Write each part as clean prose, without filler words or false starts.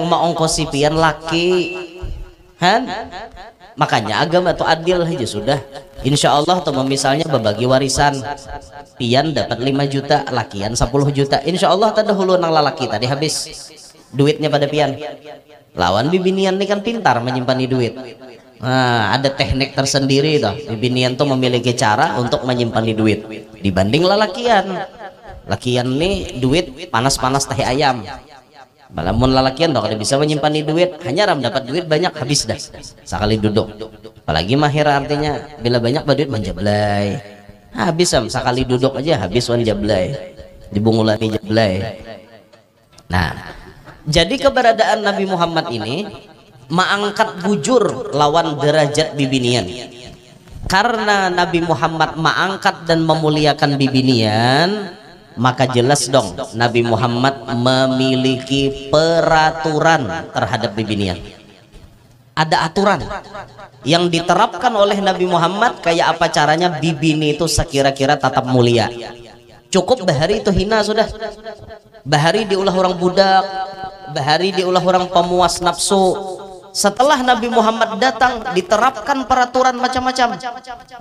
mau ongkosi pian laki kan, makanya agama tuh adil aja sudah. Insya Allah tuh misalnya berbagi warisan pian dapat 5 juta lakian 10 juta, insya Allah tadi hulu nang lalaki tadi habis duitnya pada pian. Lawan bibinian ini kan pintar menyimpan duit. Nah, ada teknik tersendiri tuh. Bibinian tuh memiliki cara untuk menyimpan duit dibanding lalakian. Lakian nih duit panas-panas teh ayam. Balamun lalakian dong kalau bisa menyimpan duit, hanya ram dapat duit banyak habis dah sekali duduk. Apalagi mahir artinya bila banyak duit menjablay. Habis sekali duduk aja habis wan jablay. Dibungulani jablay. Nah, jadi keberadaan Nabi Muhammad ini mengangkat bujur lawan derajat bibinian. Karena Nabi Muhammad mengangkat dan memuliakan bibinian, maka jelas dong Nabi Muhammad memiliki peraturan terhadap bibinian. Ada aturan yang diterapkan oleh Nabi Muhammad, kayak apa caranya bibini itu sekira-kira tetap mulia. Cukup bahari itu hina sudah, bahari diulah orang budak, bahari diulah orang pemuas nafsu. Setelah Nabi Muhammad datang diterapkan peraturan macam-macam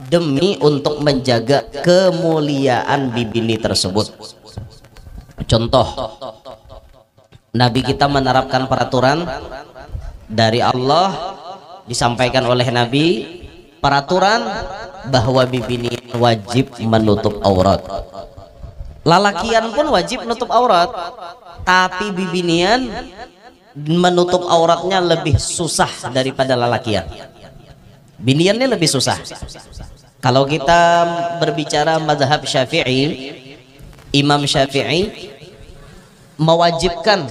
demi untuk menjaga kemuliaan bibini tersebut. Contoh, Nabi kita menerapkan peraturan dari Allah, disampaikan oleh Nabi peraturan bahwa bibini wajib menutup aurat. Lalakian pun wajib menutup aurat, tapi bibinian menutup auratnya lebih susah daripada lalakian. Biniannya lebih susah. Kalau kita berbicara mazhab Syafi'i, Imam Syafi'i mewajibkan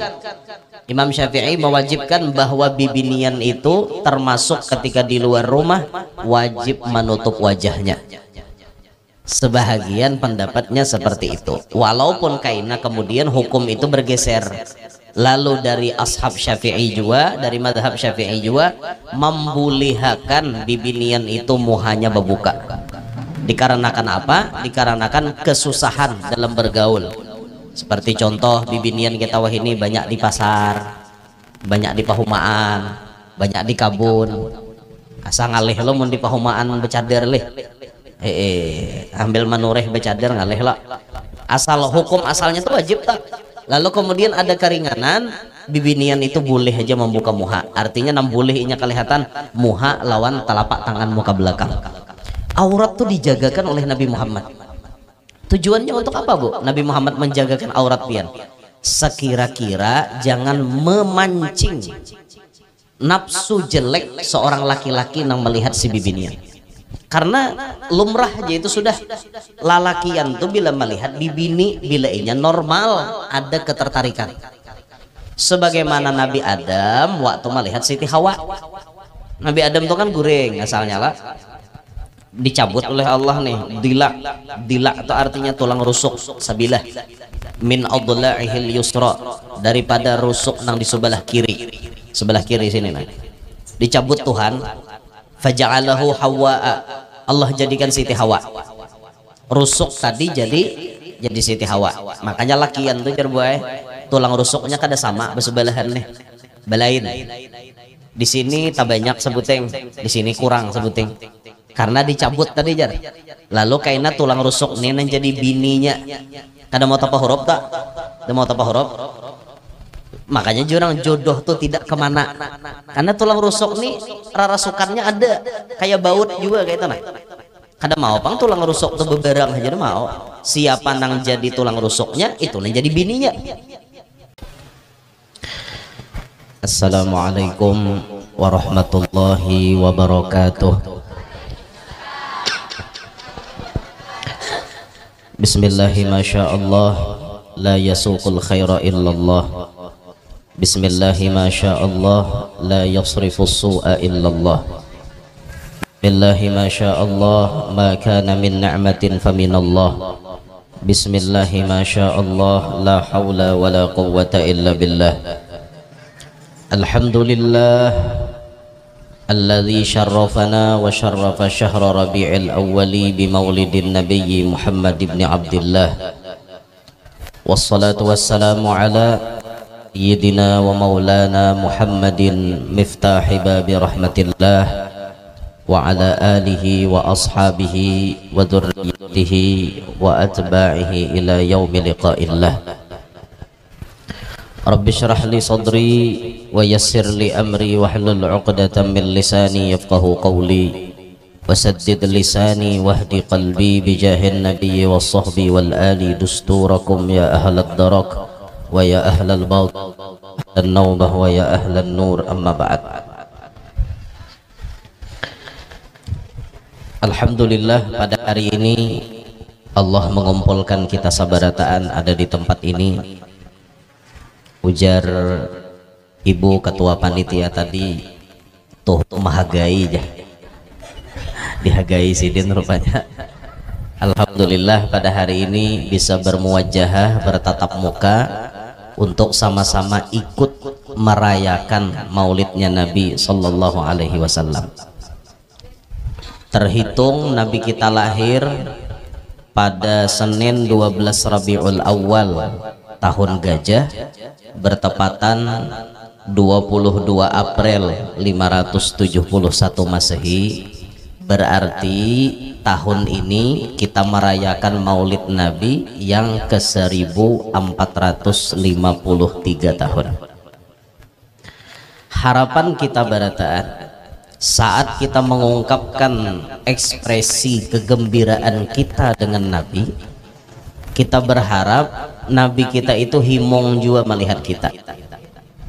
bahwa bibinian itu termasuk ketika di luar rumah wajib menutup wajahnya. Sebahagian pendapatnya seperti itu, walaupun kaina kemudian hukum itu bergeser. Lalu dari ashab Syafi'i juga, dari madhab Syafi'i juga membolehkan bibinian itu muhanya berbuka. Dikarenakan apa? Dikarenakan kesusahan dalam bergaul. Seperti contoh bibinian kita wah ini banyak di pasar, banyak di pahumaan, banyak di kabun. Asa ngalih lo mun di pahumaan becader leh. Ambil manureh becader ngalih lah. Asal hukum asalnya itu wajib tak. Lalu kemudian ada keringanan, bibinian itu boleh aja membuka muha. Artinya boleh inya kelihatan muha lawan telapak tangan muka belakang. Aurat tuh dijagakan oleh Nabi Muhammad. Tujuannya untuk apa, Bu? Nabi Muhammad menjagakan aurat pian. Sekira-kira jangan memancing nafsu jelek seorang laki-laki yang melihat si bibinian. Karena lumrah aja itu sudah lalakian tuh bila melihat bibini bila inya normal ada ketertarikan. Sebagaimana Nabi Adam waktu melihat Siti Hawa. Nabi Adam tuh kan guring asalnya lah. Dicabut oleh Allah nih dilak itu artinya tulang rusuk sabilah min adla'ihil yusra, daripada rusuk nang di sebelah kiri sini nah. Dicabut Tuhan, faja'alahu Hawa'a, Allah jadikan Siti Hawa. Rusuk tadi jadi Siti Hawa. Makanya lakian tuh jarboy tulang rusuknya kada sama bersebelahan nih. Belain. Di sini tak banyak sebuteng, di sini kurang sebuteng. Karena dicabut tadi jar. Lalu kaina tulang rusuk nih jadi bininya. Kada mau tapa huruf tak? Kada mau tapa huruf. Makanya jurang jodoh tuh tidak kemana. Karena tulang rusuk nih rarasukannya ada. Kayak baut juga kayak itu nah. Kada mau pang tulang rusuk tuh beberang aja mau. Siapa nang jadi tulang rusuknya itu nang jadi bininya. Assalamualaikum warahmatullahi wabarakatuh. Bismillahi masyaallah la yasuqul khaira illallah. Bismillahi masyaallah la yasrifus su'a illallah. Billahi masyaallah ma kana min ni'matin faminallah. Bismillahi masyaallah la haula wala quwwata illa billah. Alhamdulillah alladzi syarrafana wa syarrafa syahra rabi'il awwali bi maulidin nabiyyi Muhammad ibn Abdullah. Wassalatu wassalamu ala سيدنا ومولانا محمد مفتاح باب رحمة الله وعلى آله وأصحابه وذريته وأتباعه إلى يوم لقاء الله. رب اشرح لي صدري ويسر لي أمري واحلل عقدة من لساني يفقه قولي وسدد لساني واهد قلبي بجاه النبي والصحب والآل دستوركم يا أهل الدرك ويا أهل الباطل النوبة ويا أهل النور. أما بعد. Alhamdulillah, pada hari ini Allah mengumpulkan kita sabarataan ada di tempat ini. Ujar ibu ketua panitia tadi, tuh mahagai ya, dihagai sidin rupanya. Alhamdulillah pada hari ini bisa bermuwajahah, bertatap muka untuk sama-sama ikut merayakan maulidnya Nabi Sallallahu Alaihi Wasallam. Terhitung Nabi kita lahir pada Senin 12 Rabiul Awal tahun Gajah, bertepatan 22 April 571 Masehi. Berarti tahun ini kita merayakan maulid Nabi yang ke-1453 tahun. Harapan kita barataan, saat kita mengungkapkan ekspresi kegembiraan kita dengan Nabi, kita berharap Nabi kita itu himong juga melihat kita.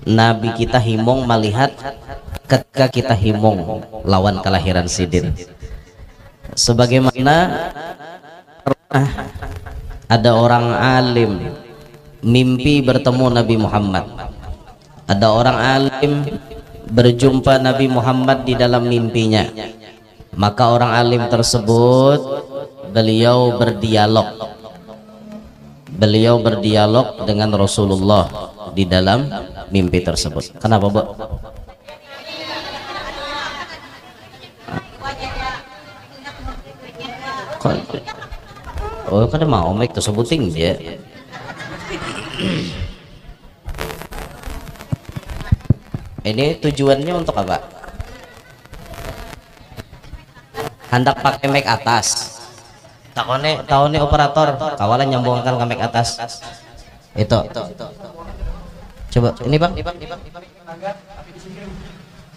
Nabi kita himong melihat ketika kita himong lawan kelahiran sidin. Sebagaimana ada orang alim mimpi bertemu Nabi Muhammad. Ada orang alim berjumpa Nabi Muhammad di dalam mimpinya. Maka orang alim tersebut beliau berdialog dengan Rasulullah di dalam mimpi tersebut. Kenapa, Bu? Oh, kan mau make tersebuting dia. Ini tujuannya untuk apa? Hendak pakai mic atas. Tahunnya operator kawalan nyambungkan ke mic atas. Itu. Coba ini Bang.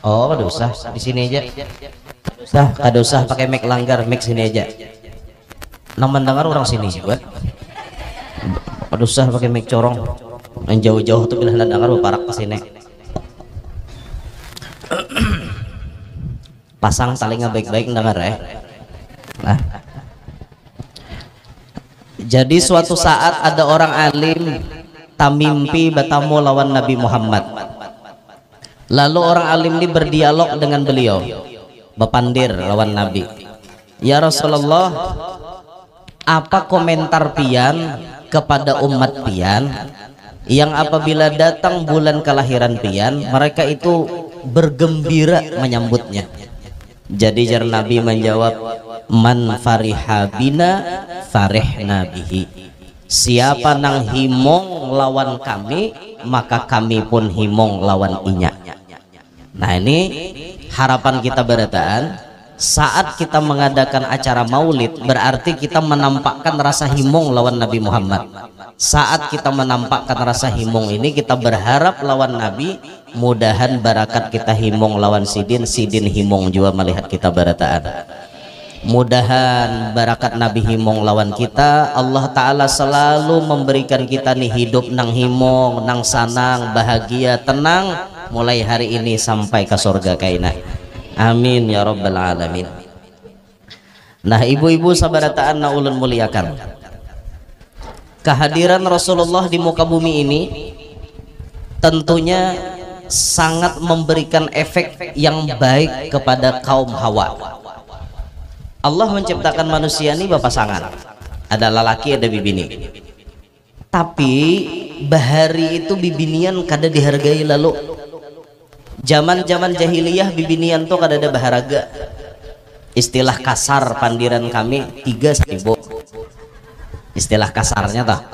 Oh, ada usah di sini aja. Ada usah pakai mic langgar, mic sini aja. Namun dengar orang sini juga. Ada usah pakai mic corong. Yang jauh-jauh tuh bila dengar parak ke sini. Pasang talingnya baik-baik dengar ya. Nah. Jadi suatu saat ada orang alim tamimpi bertemu lawan Nabi Muhammad. Lalu orang alim ini berdialog dengan beliau, bepandir lawan Nabi. Ya Rasulullah, apa komentar pian kepada umat pian yang apabila datang bulan kelahiran pian mereka itu bergembira menyambutnya? Jadi jar Nabi menjawab, man fariha bina farihna bihi. Siapa nang himong lawan kami, maka kami pun himong lawan inya. Nah, ini harapan kita barataan, saat kita mengadakan acara maulid berarti kita menampakkan rasa himong lawan Nabi Muhammad. Saat kita menampakkan rasa himong ini, kita berharap lawan Nabi, mudahan barakat kita himong lawan sidin, sidin himong juga melihat kita barataan. Mudahan barakat Nabi himong lawan kita, Allah Ta'ala selalu memberikan kita nih hidup nang himong, nang sanang, bahagia, tenang mulai hari ini sampai ke surga kaina. Amin ya rabbal alamin. Nah, ibu-ibu sabarataan na ulun muliakan, kehadiran Rasulullah di muka bumi ini tentunya sangat memberikan efek yang baik kepada kaum Hawa. Allah menciptakan manusia ini berpasangan, ada lelaki ada bibini. Tapi bahari itu bibinian kada dihargai. Lalu zaman jahiliyah bibinian tuh kada ada baharaga. Istilah kasar pandiran kami 3.000. Istilah kasarnya tah,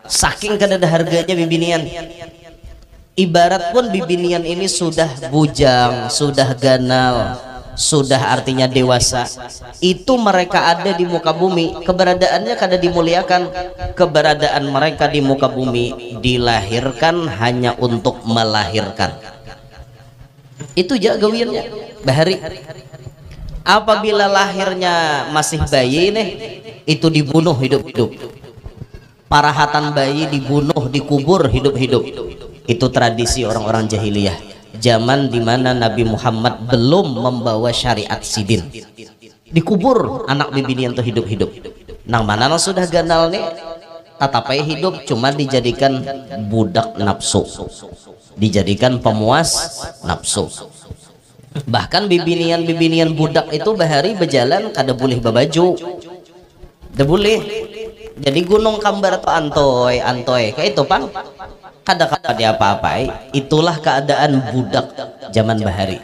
saking kada ada harganya bibinian. Ibarat pun bibinian ini sudah bujang, sudah ganal, sudah artinya dewasa, itu mereka ada di muka bumi, keberadaannya kada dimuliakan. Keberadaan mereka di muka bumi dilahirkan hanya untuk melahirkan. Itu jagawiannya bahari. Apabila lahirnya masih bayi nih, itu dibunuh hidup-hidup. Parahatan bayi dibunuh, dikubur hidup-hidup. Itu tradisi orang-orang jahiliyah, zaman dimana Nabi Muhammad belum membawa syariat sidin. Dikubur anak bibinian tuh hidup-hidup. Nang mana nang sudah ganal nih, tatapai hidup cuma dijadikan budak nafsu, dijadikan pemuas nafsu. Bahkan bibinian budak itu bahari berjalan kada boleh babaju, kada boleh. Jadi gunung kambar atau antoy kayak itu pang kada dia apa-apai. Itulah keadaan budak zaman bahari.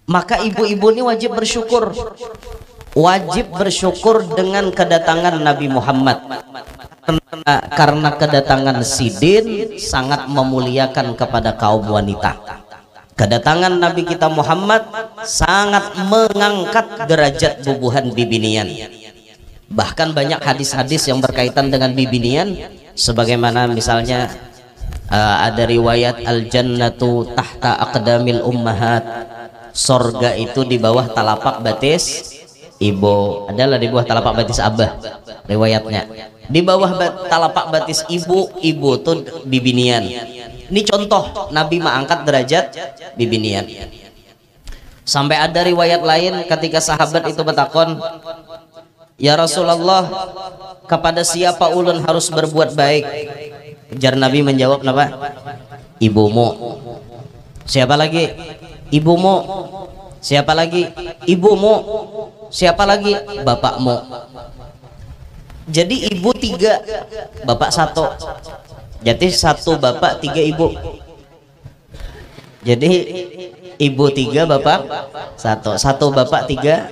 Maka ibu-ibu ini wajib bersyukur dengan kedatangan Nabi Muhammad, karena kedatangan sidin sangat memuliakan kepada kaum wanita. Kedatangan Nabi kita Muhammad sangat mengangkat derajat bubuhan bibinian. Bahkan banyak hadis-hadis yang berkaitan dengan bibinian, sebagaimana misalnya ada riwayat al-jannatu tahta aqdamil ummahat, sorga itu di bawah telapak batis ibu, adalah di bawah telapak batis abah, riwayatnya di bawah telapak batis ibu tuh bibinian. Ini contoh Nabi mengangkat derajat bibinian. Sampai ada riwayat lain ketika sahabat itu bertakon, "Ya Rasulullah, kepada siapa ulun harus berbuat baik?" Jar Nabi menjawab, "Napa? Ibumu." Siapa lagi? Ibumu. Siapa lagi? Ibumu. Siapa lagi? Bapakmu. Jadi ibu 3, bapak 1. Jadi 1 bapak 3 ibu. Jadi ibu 3, bapak 1. 1 bapak 3.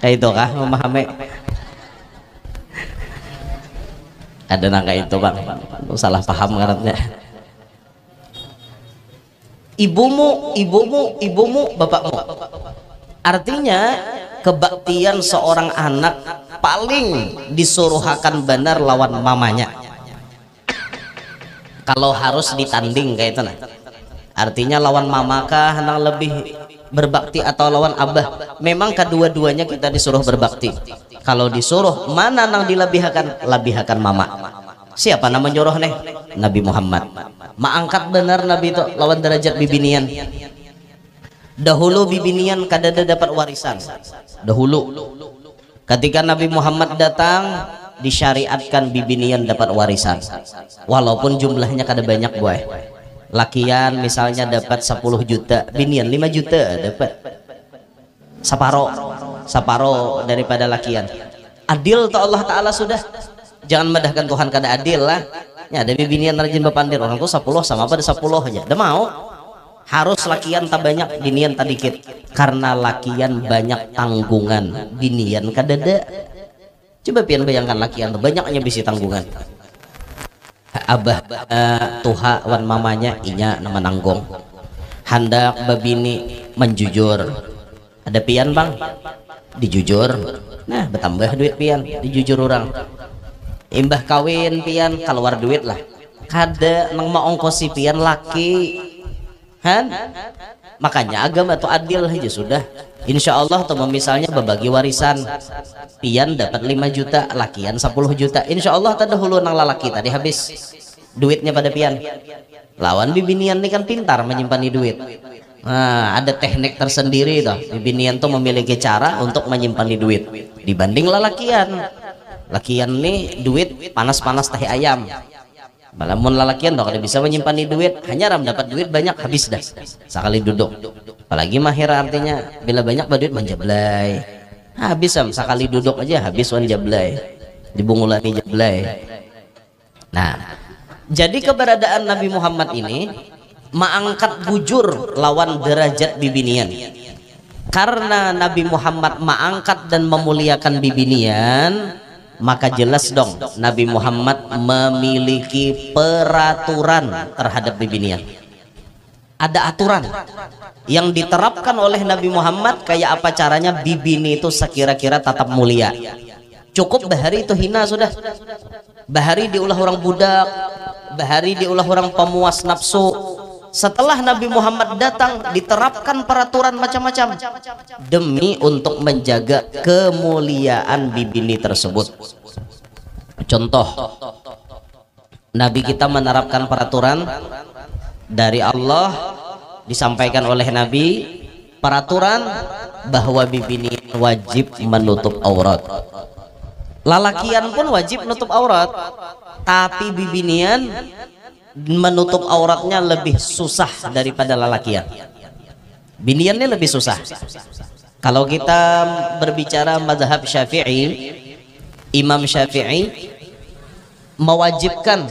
Kayak itu kah memahami? Ada nangka itu bang, salah paham karetnya. Ibumu, bapakmu. Artinya kebaktian seorang anak paling disuruhakan benar lawan mamanya. Kalau harus ditanding kayak itu nah. Artinya lawan mamakah nang lebih berbakti atau lawan abah? Memang kedua-duanya kita disuruh berbakti. Kalau disuruh mana nang dilebihkan mama. Siapa nama nyuruh nih? Nabi Muhammad. Maangkat benar Nabi itu lawan derajat bibinian. Dahulu bibinian kadada dapat warisan. Dahulu ketika Nabi Muhammad datang, disyariatkan bibinian dapat warisan. Walaupun jumlahnya kada banyak boy. Lakian misalnya dapat 10 juta, binian 5 juta dapat. Saparo daripada lakian. Adil to Allah Ta'ala sudah. Jangan medahkan Tuhan kada adil lah. Ya ada bibinian rajin bepandir, orang tuh 10 sama pada 10 aja. Udah mau. Harus lakian tak banyak, binian tak dikit. Karena lakian banyak tanggungan, binian kadada. Coba pian bayangkan lakian tuh banyaknya bisi tanggungan. Abah tuha wan mamanya inya nama nanggung. Handak babini menjujur. Ada pian bang, dijujur. Nah bertambah duit pian, dijujur orang. Imbah kawin pian keluar duit lah. Kada nang maongkosi pian laki. Han? Makanya agama itu adil aja sudah. Insya Allah tuh misalnya berbagi warisan, pian dapat 5 juta, lakian 10 juta. Insya Allah tadi hulu nang lalaki tadi habis duitnya pada pian. Lawan bibinian ini kan pintar menyimpan duit. Nah, ada teknik tersendiri tuh. Bibinian tuh memiliki cara untuk menyimpan duit dibanding lalakian. Lakian nih duit panas-panas tahi ayam. Balamun lalakian dong, bisa menyimpan duit, hanya ram dapat duit banyak habis dah sekali duduk. Apalagi mahir artinya bila banyak duit menjablay, habis sekali duduk aja habis wan jablay, dibungulani jablay. Nah, jadi keberadaan Nabi Muhammad ini mengangkat bujur lawan derajat bibinian. Karena Nabi Muhammad mengangkat dan memuliakan bibinian, maka jelas dong Nabi Muhammad memiliki peraturan terhadap bibinian. Ada aturan yang diterapkan oleh Nabi Muhammad, kayak apa caranya bibini itu sekira-kira tatap mulia. Cukup bahari itu hina sudah, bahari diulah orang budak, bahari diulah orang pemuas nafsu. Setelah Nabi Muhammad datang, diterapkan peraturan macam-macam demi untuk menjaga kemuliaan bibini tersebut. Contoh, Nabi kita menerapkan peraturan dari Allah, disampaikan oleh Nabi, peraturan bahwa bibini wajib menutup aurat. Lalakian pun wajib menutup aurat, tapi bibinian menutup auratnya lebih susah daripada lalakian. Biniannya lebih susah. Kalau kita berbicara mazhab Syafi'i, Imam Syafi'i mewajibkan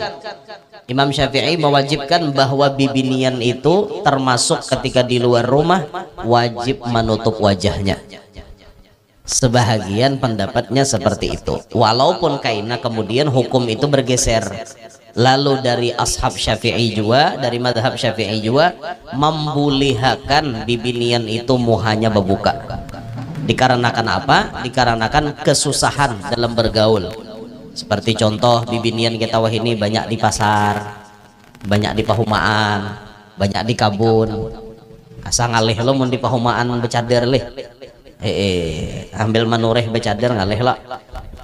bahwa bibinian itu termasuk ketika di luar rumah wajib menutup wajahnya. Sebahagian pendapatnya seperti itu, walaupun kaina kemudian hukum itu bergeser. Lalu dari ashab Syafi'i juga, dari madhab Syafi'i juga membolehkan bibinian itu muhanya berbuka. Dikarenakan apa? Dikarenakan kesusahan dalam bergaul. Seperti contoh bibinian kita wah ini banyak di pasar, banyak di pahumaan, banyak di kabun. Asa ngalih lo mun di pahumaan becader leh. Ambil manureh becader ngalih lah.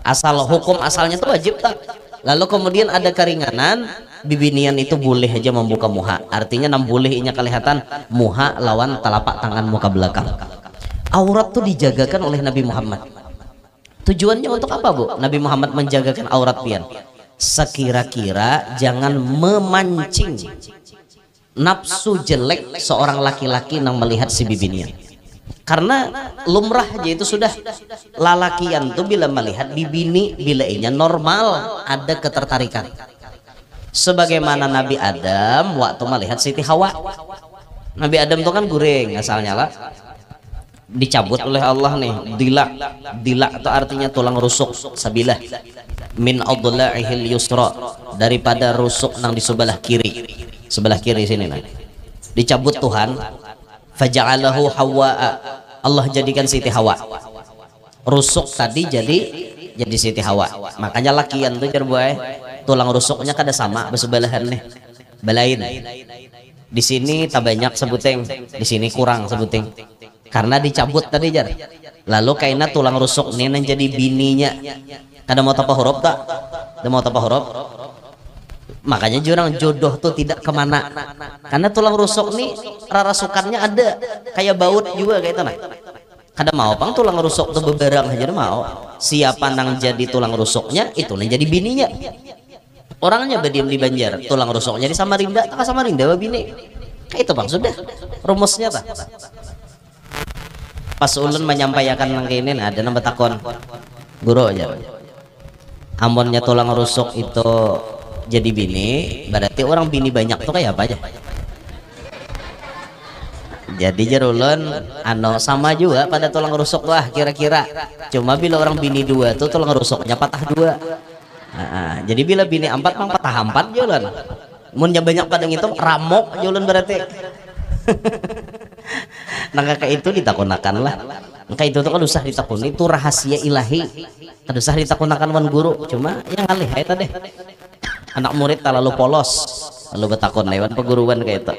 Asal hukum asalnya tuh wajib tak. Lalu kemudian ada keringanan, bibinian itu boleh aja membuka muha. Artinya bolehnya kelihatan muha lawan telapak tangan muka belakang. Aurat tuh dijagakan oleh Nabi Muhammad. Tujuannya untuk apa, Bu? Nabi Muhammad menjagakan aurat pian. Sekira-kira jangan memancing nafsu jelek seorang laki-laki yang melihat si bibinian. Karena lumrah aja itu sudah, lalakian tuh bila melihat bibini, bila inya normal ada ketertarikan. Sebagaimana Nabi Adam waktu melihat Siti Hawa. Nabi Adam tuh kan guring asalnya lah, dicabut oleh Allah nih dilak itu artinya tulang rusuk sabilah min adla'ihil yusra, daripada rusuk nang di sebelah kiri sini nih dicabut Tuhan. Faja'alahu Hawa'a, Allah jadikan Siti Hawa. Rusuk tadi jadi Siti Hawa. Makanya lakian tuh jarboy tulang rusuknya kada sama bersebelahan nih. Belain. Di sini tak banyak sebuteng, di sini kurang sebuteng. Karena dicabut tadi jar. Lalu kaina tulang rusuk nih nang jadi bininya. Kada mau tapa huruf tak? Kada mau tapa huruf. Makanya jurang jodoh tuh tidak kemana, karena tulang rusuk nih rarasukannya ada kayak baut juga kayak itu nah. Kada mau pang tulang rusuk tuh beberang aja mau. Siapa nang jadi tulang rusuknya itu nang jadi bininya. Orangnya berdiam di Banjar, tulang rusuknya di Samarinda, tak Samarinda bini. Kayak itu bang sudah rumusnya tak. Pas ulun menyampaikan nang ini nah, ada nambah takon guru aja. Amonnya tulang rusuk itu jadi bini, berarti orang bini banyak tuh kayak apa aja. Jadi jerulun sama juga pada tulang rusuk lah kira-kira. Cuma bila orang bini dua tuh tulang rusuknya patah dua. Jadi bila bini empat mang patah empat jualan. Munnya banyak padang itu ramok jualan berarti. Nah kayak itu ditakunakan lah. Kayak itu tuh kan usah ditakun, itu rahasia ilahi. Kan usah ditakunakan wan guru. Cuma yang ngalih itu deh. Anak murid terlalu polos lalu betakon lewat peguruan kayak itu.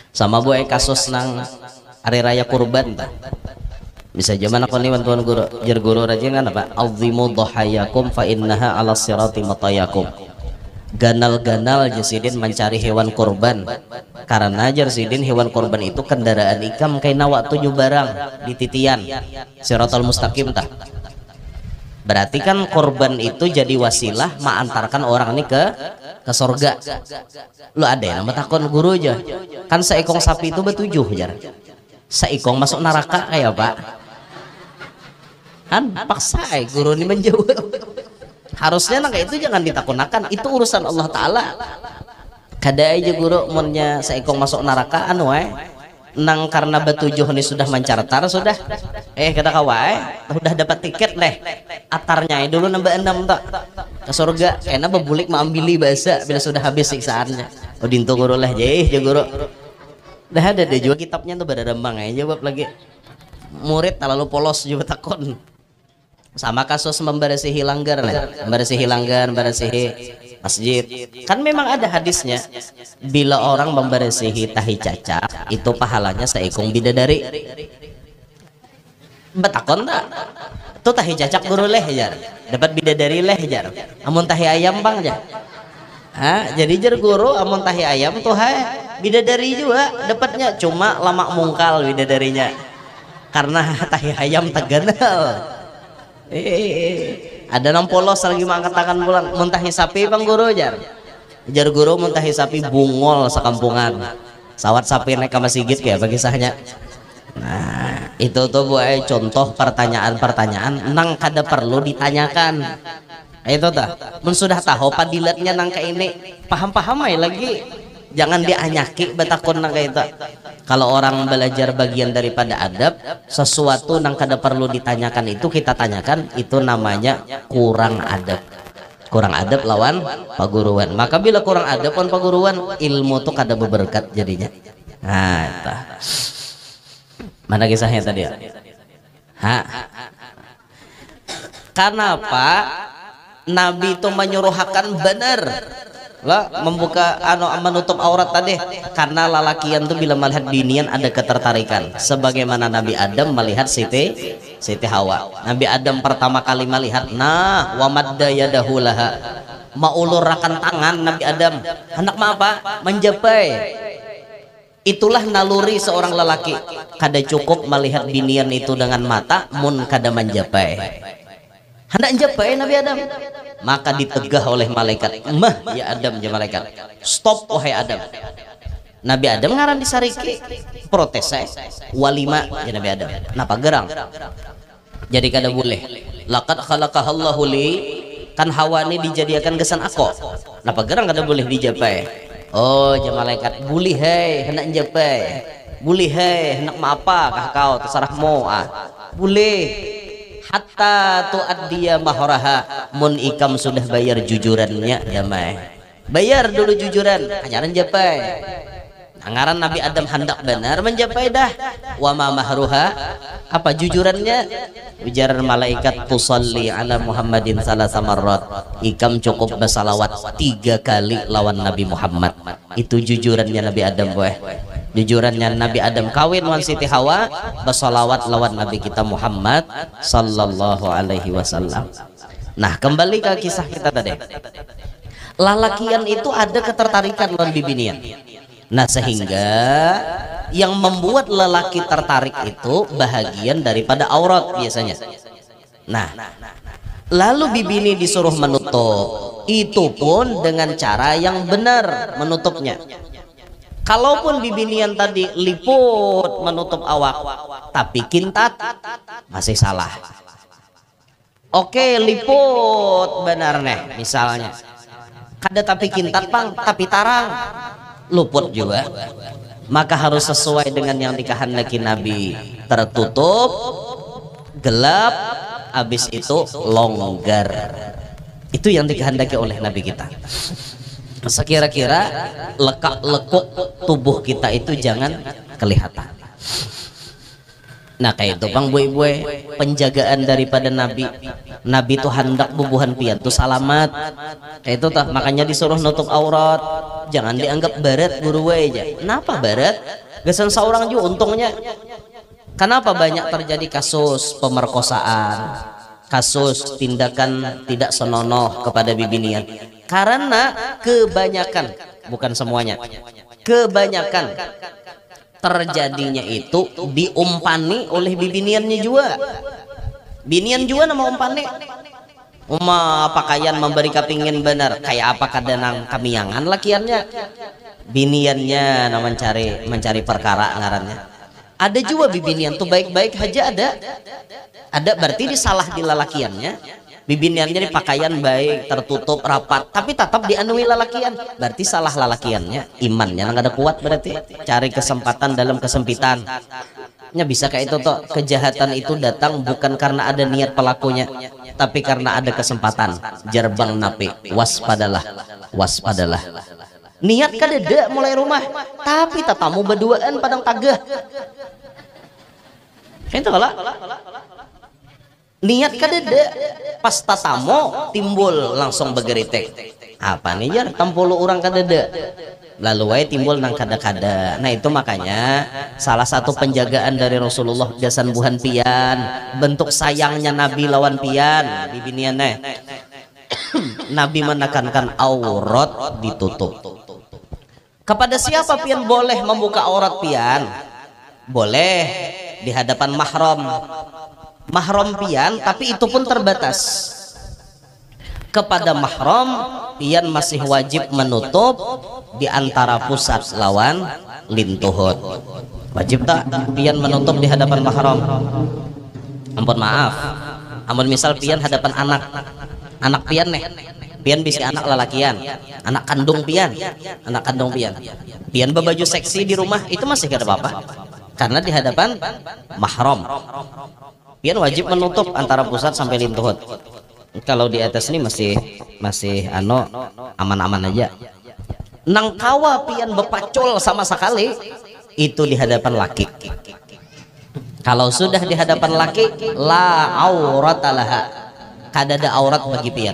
Sama bu kasus nang hari raya kurban tak bisa zaman aku nih tuan guru jar guru raja kan apa azimu dhahayakum fa innaha ala sirati matayakum. Ganal-ganal jasidin mencari hewan kurban, karena jasidin hewan kurban itu kendaraan ikam kaina waktu barang di titian siratal mustaqim tak. Berarti kan korban itu jadi wasilah mengantarkan orang ini ke surga. Lu ada yang nama takon guru aja. Kan seekong sapi itu betujuh jar. Seekong masuk neraka kayak pak. Kan paksa guru ini menjawab. Harusnya nang itu jangan ditakunakan. Itu urusan Allah Taala. Kada aja guru munnya seekong masuk neraka anu nang karena betujuh ini sudah mencartar sudah kata kawai udah dapat tiket leh atarnya dulu nambah 6 tak ke surga enak bebulik mengambil bahasa bila sudah habis siksaannya dintu guru lah jeh guru dah ada deh juga kitabnya tuh pada rembang jawab lagi murid terlalu polos juga takon sama kasus membersihi langgar membersihi langgar membersihi masjid kan memang ada hadisnya bila orang membersihi tahi cacat itu pahalanya seekung bidadari betakon tak itu tahi cacak guru leh jar dapat bidadari leh jar amun tahi ayam bang jar jadi jar guru amun tahi ayam tuh bidadari juga dapatnya cuma lama mungkal bidadarinya karena tahi ayam teganal ada nang polos lagi mangkat tangan pulang muntahi sapi bang guru jar guru muntahi sapi bungol sekampungan sawat sapi naik ke masjid kayak bagi sahnya nah itu tuh buat contoh pertanyaan-pertanyaan nang kada perlu ditanyakan itu tak mun sudah tahu padilatnya nang kayak ini paham-paham lagi jangan dianyaki betakun nang kayak itu kalau orang belajar bagian daripada adab sesuatu nang kada perlu ditanyakan itu kita tanyakan itu namanya kurang adab lawan paguruan maka bila kurang adab lawan paguruan ilmu tuh kada berberkat jadinya nah itu mana kisahnya tadi ya kenapa Nabi itu menyuruhkan benar lah membuka menutup aurat tadi karena lalakian tuh bila melihat binian ada ketertarikan sebagaimana Nabi Adam melihat Siti Hawa. Nabi Adam pertama kali melihat wa madda yadahu laha maulurakan tangan Nabi Adam hendak apa menjapai itulah naluri seorang lelaki kada cukup melihat binian itu dengan mata mun kada menjapai hendak menjapai Nabi Adam maka ditegah oleh malaikat ya Adam ya malaikat stop wahai Adam Nabi Adam ngaran disariki protes walima ya Nabi Adam napa gerang jadi kada boleh laqad khalaqahallahu li kan Hawa ini dijadikan gesan aku napa gerang kada boleh dijapai oh ya malaikat boleh hendak japai boleh hendak apa kah kau terserahmu boleh hatta tuaddiya mahraha mun ikam sudah bayar jujurannya damai bayar dulu jujuran hanyaran japai ngaran Nabi Adam hendak benar menjapai dah wa ma mahruha apa jujurannya ujar malaikat tusalli ala Muhammadin salasa marrat ikam cukup bersalawat 3 kali lawan Nabi Muhammad itu jujurannya Nabi Adam boy jujurannya Nabi Adam kawin wan Siti Hawa bersalawat lawan Nabi kita Muhammad sallallahu alaihi wasallam. Nah kembali ke kisah kita tadi lalakian itu ada ketertarikan lawan bibinian nah sehingga yang membuat lelaki tertarik itu bahagian daripada aurat biasanya nah lalu bibini disuruh menutup itu pun dengan cara yang benar menutupnya. Kalaupun bibinian tadi liput menutup awak tapi kintat masih salah. Oke liput benar nih misalnya kada tapi kintat bang tapi tarang luput juga maka harus sesuai dengan yang dikehendaki Nabi tertutup gelap habis itu longgar itu yang dikehendaki oleh Nabi kita sekira-kira lekuk tubuh kita itu jangan kelihatan. Nah kayak itu bang boy penjagaan daripada Nabi itu hendak bubuhan pian tuh salamat kayak itu tah makanya disuruh nutup aurat jangan dianggap barat guru aja kenapa barat gesan seorang juga untungnya kenapa banyak terjadi kasus pemerkosaan kasus tindakan tidak senonoh kepada bibinian karena kebanyakan bukan semuanya kebanyakan terjadinya itu diumpani oleh bibiniannya juga binian juga nama umpani pakaian memberi kepingin benar kayak apa kadanang kamiangan lakiannya biniannya nama mencari perkara ngarannya ada juga bibinian tuh baik-baik aja ada berarti disalah di lalakiannya bibiniannya ini pakaian baik, tertutup rapat, tapi tetap dianui lalakian, berarti salah lalakiannya, imannya nggak ada kuat, berarti cari kesempatan dalam kesempitan. Nya bisa kayak itu toh, kejahatan itu datang bukan karena ada niat pelakunya, tapi karena ada kesempatan. Jarbang napi, waspadalah, waspadalah. Niat kadeda mulai rumah, tapi tatamu berduaan padang tagah. Itu kalau niat kadeda, pas tatamu timbul langsung begeritek. Apa nih jar? 60 orang kadeda. Lalu wae timbul nang kada-kada. Nah itu makanya salah satu penjagaan dari Rasulullah gasan buhan pian, bentuk sayangnya Nabi lawan pian bibiniannya. Nabi menekankan aurat ditutup. Kepada siapa pian boleh membuka aurat pian? Boleh di hadapan mahram. Mahram pian, tapi itu pun terbatas. Kepada mahram pian masih wajib menutup di antara pusat lawan lintuhut. Wajib tak pian menutup di hadapan mahram? Ampun maaf, ampun misal pian hadapan anak pian nih, pian bisa anak lalakian, anak kandung pian, pian berbaju seksi di rumah, itu masih gak ada apa-apa karena di hadapan mahram. Pian wajib menutup antara pusat sampai lintuhut. Kalau di atas ini masih aman-aman aja. Nang kawa pian bepacul sama sekali itu di hadapan laki. Kalau sudah di hadapan laki, la auratalah, kada ada aurat bagi pian.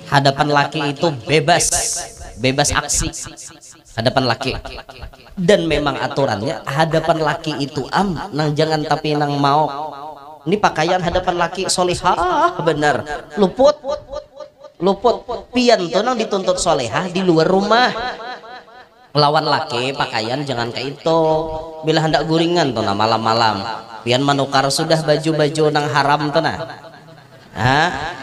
Hadapan laki itu bebas aksi. Hadapan laki. Dan memang aturannya hadapan laki itu nang jangan tapi nang mau. Ini pakaian hadapan laki solehah benar, luput pian tuh nang dituntut solehah di luar rumah. Lawan laki pakaian jangan kayak itu, bila hendak guringan tuh nah malam-malam pian menukar sudah baju-baju nang haram tuh nah,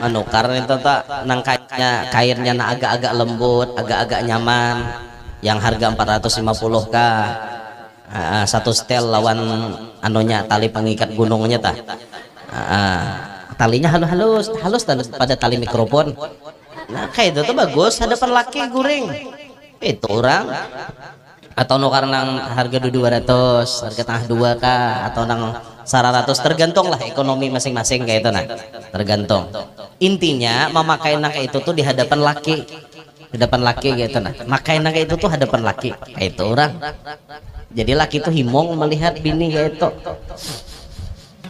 menukar itu tuh nang kainnya nah agak-agak lembut, agak-agak nyaman, yang harga 450k. Satu setel lawan anunya tali pengikat gunungnya tah. Talinya halus pada tali mikrofon. Nah kayak itu tuh bagus hadapan laki guring. Itu orang atau nukar nang harga 200, harga tengah 2k atau nang 100, tergantung lah ekonomi masing-masing kayak itu nah. Tergantung. Intinya memakai nang kayak itu tuh di hadapan laki. Gitu nah. Makai nang kayak itu tuh hadapan laki. Kayak itu orang. Jadi laki itu himong melihat bini kayak itu.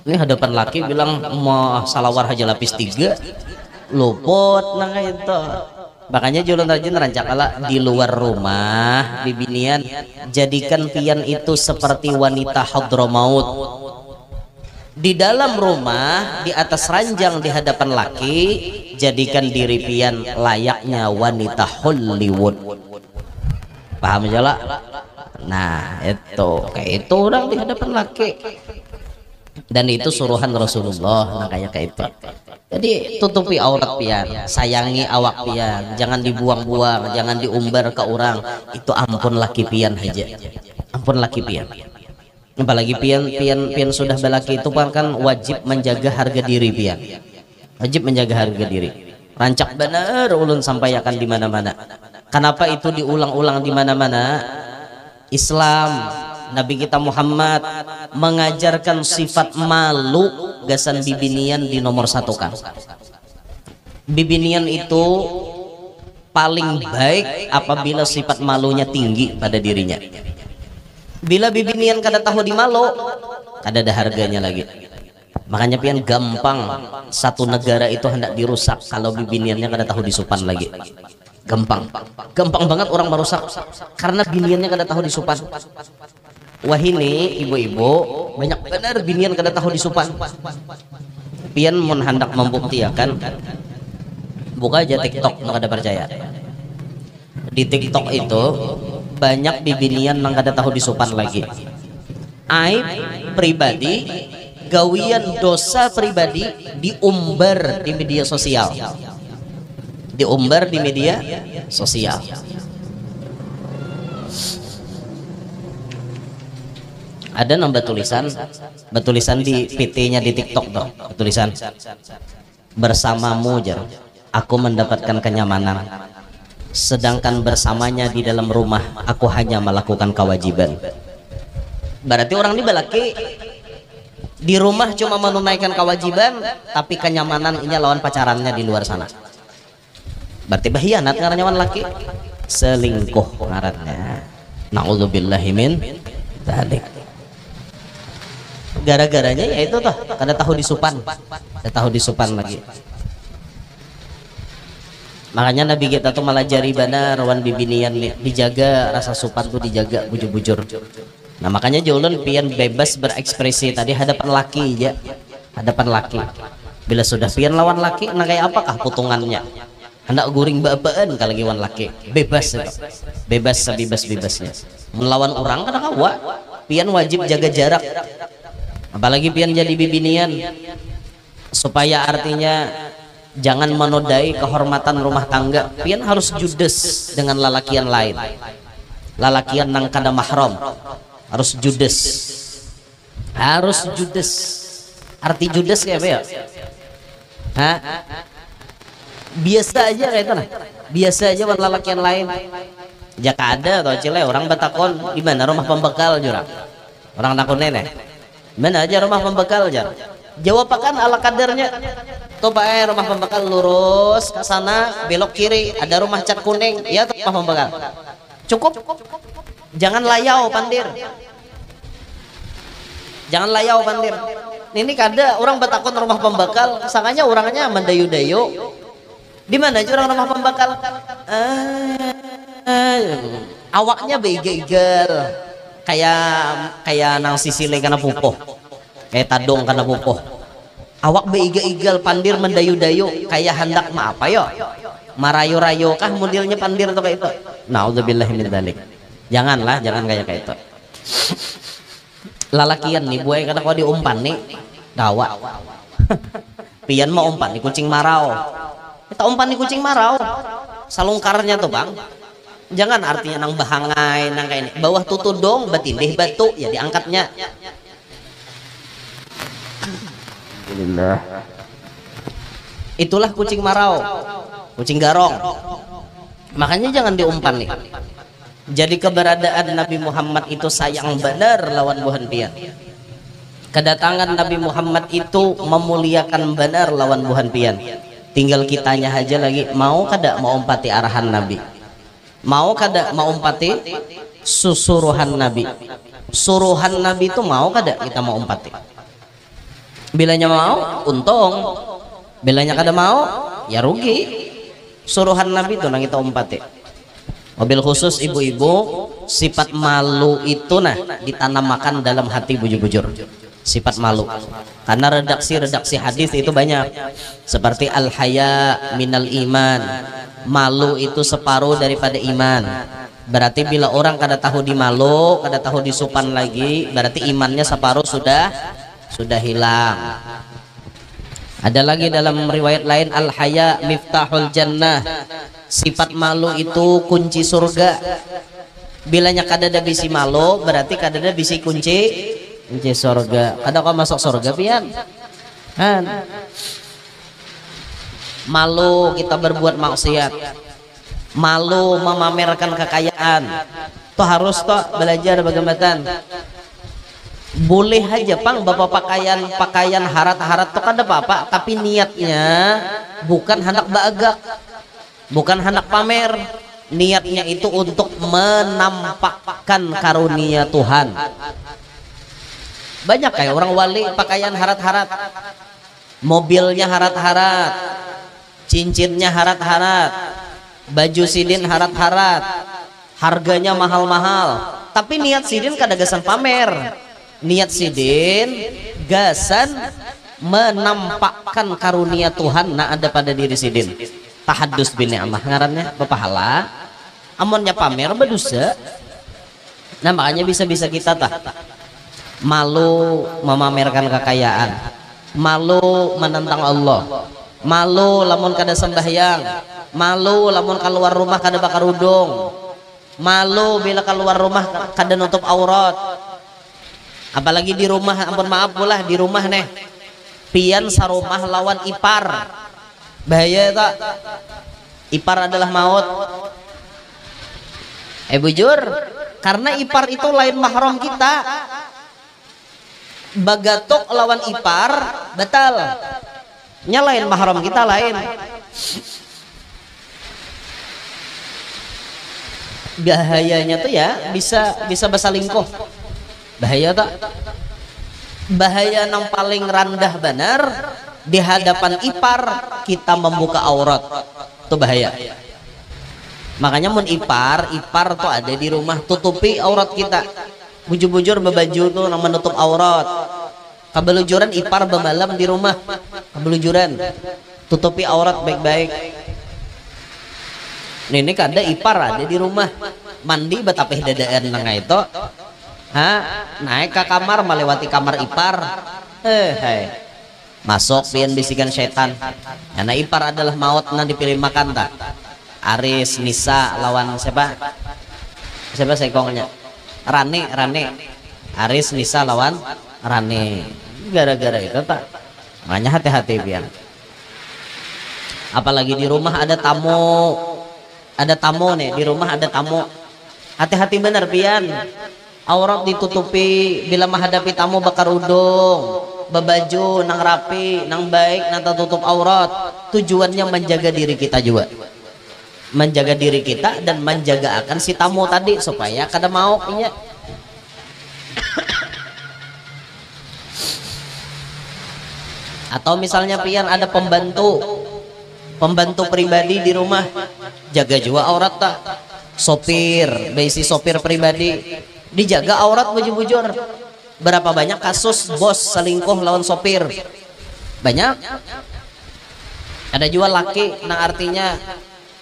Ini hadapan laki bilang mau salawar aja lapis 3 luput nah kayak itu. Makanya julun rajin rancakala di luar rumah bibinian jadikan pian itu seperti wanita hadramaut. Di dalam rumah di atas ranjang di hadapan laki jadikan diri pian layaknya wanita Hollywood. Paham jala? Nah itu kayak itu orang di hadapan laki, dan itu suruhan Rasulullah. Nah kayak itu. Jadi tutupi aurat pian, sayangi awak pian, jangan dibuang-buang, jangan diumbar ke orang. Itu ampun laki pian aja, ampun laki pian. Apalagi pian sudah belaki itu kan wajib menjaga harga diri pian, wajib menjaga harga diri. Rancak benar ulun sampaikan di mana-mana. Kenapa itu diulang-ulang di mana-mana? Islam, Nabi kita Muhammad mengajarkan sifat malu gasan bibinian di nomor 1 kan. Bibinian itu paling baik apabila sifat malunya tinggi pada dirinya. Bila bibinian kada tahu di malu, kada ada harganya lagi. Makanya pian gampang satu negara itu hendak dirusak kalau bibiniannya kada tahu disupan lagi. Gampang banget orang merusak karena biniannya kada tahu disupan. Wah ini ibu-ibu banyak benar binian kada tahu disupan. Pian mun hendak membuktikan, buka aja TikTok nggak ada percaya. Di TikTok itu banyak bibinian nang kada tahu disupan lagi. Aib pribadi, gawian dosa pribadi diumbar di media sosial. Diumbar di media sosial. Ada nambah tulisan di PT-nya di TikTok tuh, tulisan bersamamu jar aku mendapatkan kenyamanan, sedangkan bersamanya di dalam rumah aku hanya melakukan kewajiban. Berarti orang ini balaki di rumah cuma menunaikan kewajiban, tapi kenyamanan ini lawan pacarannya di luar sana. Berarti bahianat ngarannya wan laki, selingkuh ngarannya. Na'udzubillahi min dzalik. Gara-garanya ya itu tuh, kada tahu disupan, kada tahu disupan lagi. Makanya Nabi kita tuh malah jari benar wan bibinian dijaga rasa supan tuh, dijaga bujur-bujur. Nah makanya jolon pian bebas berekspresi tadi hadapan laki ya, hadapan laki. Bila sudah pian lawan laki, nah kayak apakah putungannya? Hendak guring babaan kalau lagi wan laki, bebas, bebas sebebas-bebasnya. Melawan orang kada kawa, pian wajib jaga jarak. Apalagi pian jadi bibinian, supaya artinya jangan menodai kehormatan rumah tangga. Pian harus judes dengan lalakian lain, lalakian nang kada mahram. Harus judes, harus judes. Arti judes kayak apa ya? Hah? Biasa aja kayak itu nah, biasa aja buat lalakian lain. Jaka ada atau cile orang batakon di mana rumah pembekal jurang, orang takon nenek mana aja rumah pembekal jar, jawab kan ala kadarnya. Tuh pak rumah pembekal lurus ke sana belok kiri ada rumah cat kuning, ya tuh rumah pembekal. Cukup. Jangan layau pandir, jangan layau pandir. Ini kada orang batakon rumah pembekal, sanganya orangnya mendayu-dayu. Di mana aja orang rumah pembekal? Awaknya beigal, kayak nang sisile karena pupoh, kayak tadong karena pupoh. Awak beigal pandir mendayu-dayu, kayak hendak apa yo? Marayo-rayo kah modelnya pandir atau kayak itu? Naudzubillahi min dzalik. Janganlah, jangan kayak itu. Lalakian nih buaya kada kau diumpan nih dawa. Pian mau umpan nih kucing marau, kita umpan nih kucing marau salungkarnya tuh bang. Jangan artinya nang bahangai nang kayak ini bawah tutu dong batindih batu ya diangkatnya. Alhamdulillah. Itulah kucing marau, kucing garong. Makanya jangan diumpan nih. Jadi keberadaan Nabi Muhammad itu sayang benar lawan buhan pian. Kedatangan Nabi Muhammad itu memuliakan benar lawan buhan pian. Tinggal kitanya aja lagi mau kada mau umpati arahan Nabi, mau kada mau umpati susuruhan Nabi. Suruhan Nabi itu mau kada kita mau umpati. Bilanya mau untung, bilanya kada mau ya rugi. Suruhan Nabi itu nang kita umpati. Mobil khusus ibu-ibu, sifat malu itu nah ditanamkan dalam hati bujur-bujur. Sifat malu. Karena redaksi-redaksi hadis itu banyak. Seperti al-haya minal iman. Malu itu separuh daripada iman. Berarti bila orang kada tahu dimalu, kada tahu disupan lagi, berarti imannya separuh sudah hilang. Ada lagi dalam riwayat lain al-haya miftahul jannah. Sifat malu itu kunci surga. Bilanya kadada bisi malu berarti kadada bisi kunci surga. Kada kau masuk surga pian kan? Malu kita berbuat maksiat, malu memamerkan kekayaan. Tuh harus tuh belajar bagaimana. Boleh aja pang bapak pakaian harat tuh kada apa-apa, tapi niatnya bukan hendak baagak, bukan hendak pamer. Niatnya itu untuk menampakkan karunia Tuhan. Banyak kayak orang wali pakaian harat-harat, mobilnya harat-harat, cincinnya harat-harat, baju sidin harat-harat, harganya mahal-mahal, tapi niat sidin kada gasan pamer. Niat sidin gasan menampakkan karunia Tuhan nah ada pada diri sidin. Tahadus bin ni'mah ngarannya berpahala, amonnya pamer berdosa. Nah makanya bisa-bisa kita malu memamerkan kekayaan, malu menentang Allah, malu lamun kada sembahyang, malu lamun keluar rumah kada bakarudung, malu bila keluar rumah kada nutup aurat. Apalagi di rumah, ampun maaf pula di rumah nih pian sarumah lawan ipar, bahaya tak? Ipar adalah maut. Bujur, karena ipar itu lain mahram kita. Bagatok lawan ipar batal, nyalain mahram kita lain. Bahayanya tuh ya bisa bersalingkuh. Bahaya tak? Bahaya yang paling rendah benar di hadapan ipar kita membuka aurat, itu bahaya. Makanya mun ipar tuh ada di rumah, tutupi aurat kita. Bujur-bujur bebaju tuh yang menutup aurat. Kabelujuran ipar bemalam di rumah, kabelujuran tutupi aurat baik-baik. Ini kada ipar ada di rumah, mandi betapih dadaan nang itu, naik ke kamar melewati kamar ipar, masuk pian bisikan setan. Karena ipar adalah maut, nah dipilih makan tak. Aris Nisa lawan siapa sekongnya? Rane. Aris Nisa lawan Rane. Gara-gara itu tak, makanya hati-hati pian. Apalagi di rumah ada tamu nih, di rumah ada tamu, hati-hati bener pian. Aurat ditutupi bila menghadapi tamu, bakar udung, bebaju nang rapi, nang baik, nang tutup aurat. Tujuannya menjaga diri kita juga, menjaga diri kita dan menjaga akan si tamu tadi supaya kada mau inya. Atau misalnya pian ada pembantu pribadi di rumah, jaga juga aurat tak. Sopir, besi sopir pribadi dijaga aurat bujur-bujur. Berapa banyak kasus bos selingkuh lawan sopir? Banyak. Ada juga laki, nah artinya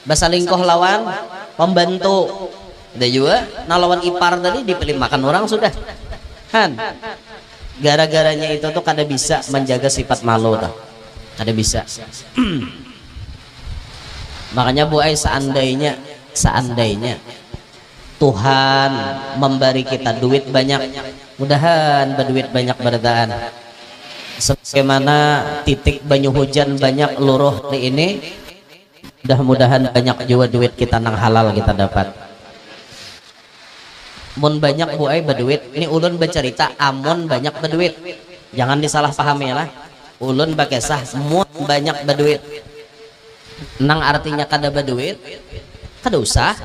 basalingkuh lawan pembantu. Ada juga nah lawan ipar tadi dipilih makan orang sudah. Gara-garanya itu tuh kada bisa menjaga sifat malu tuh. Kada bisa. Makanya Bu Ai, seandainya Tuhan memberi kita duit banyak, mudahan berduit banyak berdaan. Sebagaimana titik banyu hujan banyak luruh di ini, mudah-mudahan banyak juga duit kita nang halal kita dapat. Mun banyak Bu Ai berduit, ini ulun bercerita amun banyak berduit, jangan disalahpahami lah. Ulun bakesah mun banyak berduit, nang artinya kada berduit, kada usah.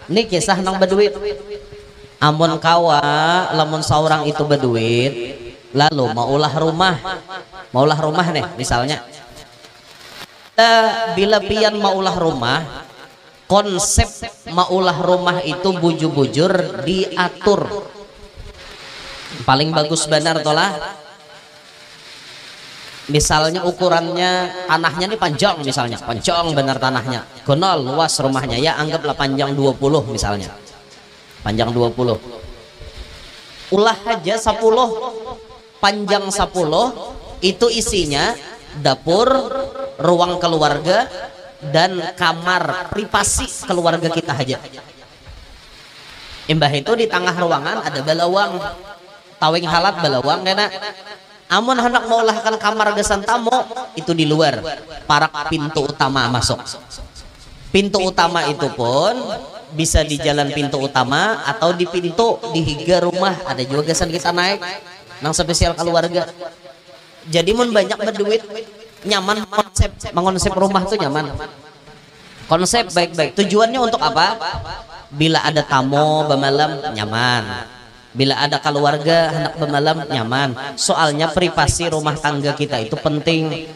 Ini kisah nang berduit. Amun kawa, lamun seorang itu berduit, lalu maulah rumah nih misalnya. Bila pian maulah rumah, konsep maulah rumah itu bujur-bujur diatur. Paling bagus benar tolah. Misalnya ukurannya tanahnya nih panjang, misalnya panjang benar tanahnya, gonol luas rumahnya ya, anggaplah panjang 20 misalnya, panjang 20, ulah aja 10, panjang 10 itu isinya dapur, ruang keluarga dan kamar privasi keluarga kita aja. Imbah itu di tengah ruangan ada balawang, tawing halat balawang kena. Amun hendak maulahkan kamar gesan tamu itu di luar, parak pintu utama masuk. Pintu utama itu pun bisa di jalan pintu utama atau di pintu di higa rumah, ada juga gesan kita naik nang spesial keluarga. Jadi mun banyak berduit nyaman, mengonsep rumah tuh nyaman, konsep baik-baik. Tujuannya untuk apa? Bila ada tamu bemalam nyaman, bila ada keluarga hendak bermalam nyaman. Soalnya privasi rumah tangga kita itu penting.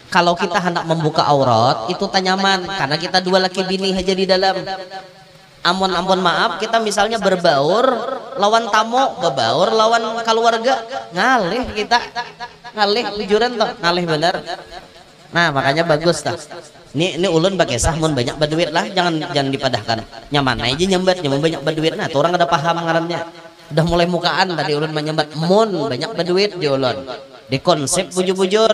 Kalau kita hendak membuka aurat itu tak nyaman, karena kita dua laki bini aja di dalam. Ampun maaf, kita misalnya berbaur lawan tamu, berbaur lawan keluarga, ngalih kita, ngalih jujuran toh, ngalih bener. Nah makanya bagus tah. Ini ulun pakai sahmun banyak berduit lah, jangan dipadahkan. Nyaman aja nyambat banyak berduit. Nah tuh orang ada paham ngarannya. Udah mulai mukaan tadi ulun menyambat mun banyak berduit di ulun. Di konsep bujur-bujur.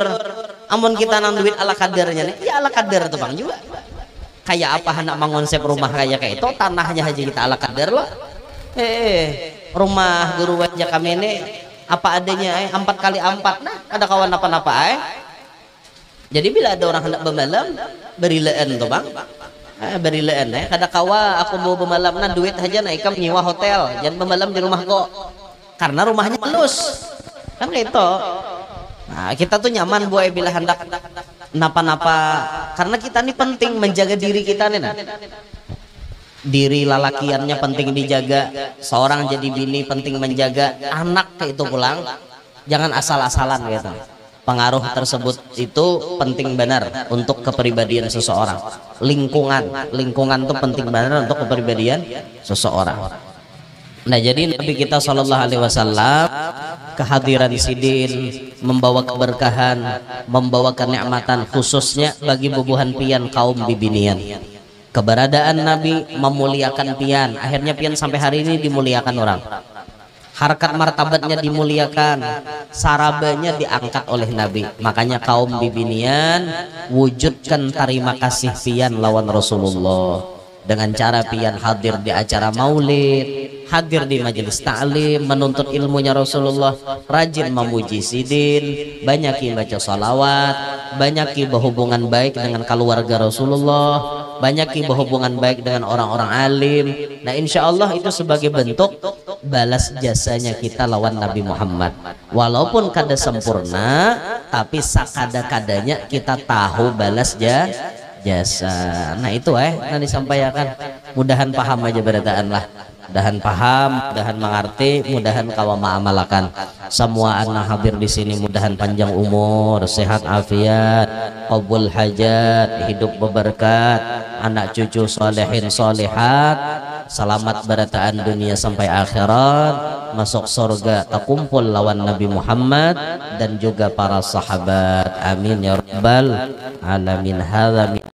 Amun kita nang duit ala kadarnya nih, ya ala kadar tuh bang juga. Kayak apa hendak mengonsep rumah kayak itu, tanahnya aja kita ala kadar loh. Rumah guru aja kami ini apa adanya 4x4, nah ada kawan apa-apa Jadi bila ada orang hendak bemalam, berilaan tuh bang, berilaan kada kawa aku mau bemalam nah duit aja nah ikam nyewa hotel, jangan bemalam di rumah kok, karena rumahnya halus, kan gitu. Nah kita tuh nyaman buat bila hendak napa-napa, karena kita nih penting menjaga diri kita nih nah. Diri lalakiannya penting dijaga, seorang jadi bini penting menjaga anak kayak itu pulang, jangan asal-asalan gitu. Pengaruh tersebut itu penting benar untuk kepribadian seseorang. Lingkungan tuh penting benar untuk kepribadian seseorang. Nah jadi Nabi kita Shallallahu Alaihi Wasallam kehadiran sidin membawa keberkahan, membawa kenikmatan khususnya bagi bubuhan pian kaum bibinian. Keberadaan Nabi memuliakan pian, akhirnya pian sampai hari ini dimuliakan orang. Harkat martabatnya dimuliakan, sarabanya diangkat oleh Nabi. Makanya kaum bibinian wujudkan terima kasih pian lawan Rasulullah dengan cara pian hadir di acara maulid, hadir di majelis ta'lim, menuntut ilmunya Rasulullah, rajin memuji sidin, banyak yang baca salawat, banyak yang berhubungan baik dengan keluarga Rasulullah, banyak yang berhubungan baik dengan orang-orang alim. Nah insya Allah itu sebagai bentuk balas jasanya kita lawan Nabi Muhammad. Walaupun kada sempurna, tapi sakada-kadanya kita tahu balas jasa. Nah itu nanti disampaikan. Mudahan paham aja berataan lah. Mudahan paham, mudahan mengerti, mudahan kawa ma'amalakan. Semua anak hadir di sini mudahan panjang umur, sehat afiat, qabul hajat, hidup berberkat, anak cucu solehin solehat, selamat berataan dunia sampai akhirat, masuk surga terkumpul lawan Nabi Muhammad dan juga para sahabat. Amin ya rabbal alamin. Hadza